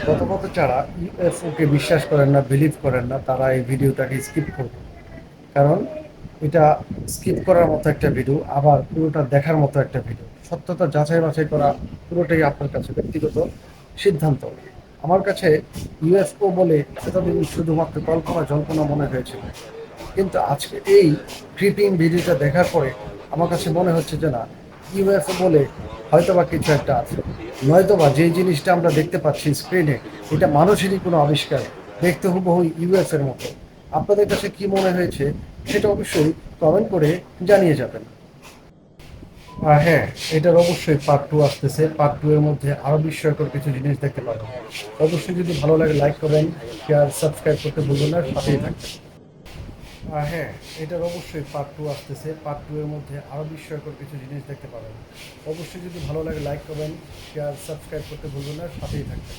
প্রথমত যারা ইউএফওকে বিশ্বাস করেন না, বিলিভ করেন না, তারা এই ভিডিওটাকে স্কিপ করবেন। কারণ এটা স্কিপ করার মতো একটা ভিডিও, আবার পুরোটা দেখার মতো একটা ভিডিও। সত্যতা যাচাই বাছাই করা পুরোটাই আপনার কাছে ব্যক্তিগত সিদ্ধান্ত। আমার কাছে ইউএফও বলে এতদিন শুধুমাত্র কল্পনা জল্পনা মনে হয়েছিল, কিন্তু আজকে এই ক্রিপিং ভিডিওটা দেখার পরে আমার কাছে মনে হচ্ছে যে না, ইউএফও বলে হয়তোবা কিছু একটা আছে। নয়তোবা যেই জিনিসটা আমরা দেখতে পাচ্ছি স্ক্রিনে, এটা মানুষেরই কোনো আবিষ্কার, দেখতে হুবহু ইউএফ এর মতো। আপনাদের কাছে কি মনে হয়েছে সেটা অবশ্যই কমেন্ট করে জানিয়ে যাবেন। হ্যাঁ, এটার অবশ্যই পার্ট টু আসতেছে। পার্ট টু এর মধ্যে আরো বিস্ময়কর কিছু জিনিস দেখতে পাবেন। অবশ্যই যদি ভালো লাগে লাইক করবেন, শেয়ার, সাবস্ক্রাইব করতে ভুলবেন না, সাথেই থাকবেন। হ্যাঁ, এটার অবশ্যই পার্ট টু আসতেছে। পার্ট টু এর মধ্যে আরো বিস্ময়কর কিছু জিনিস দেখতে পাবেন। অবশ্যই যদি ভালো লাগে লাইক করবেন, শেয়ার, সাবস্ক্রাইব করতে ভুলবেন না, সাথেই থাকবেন।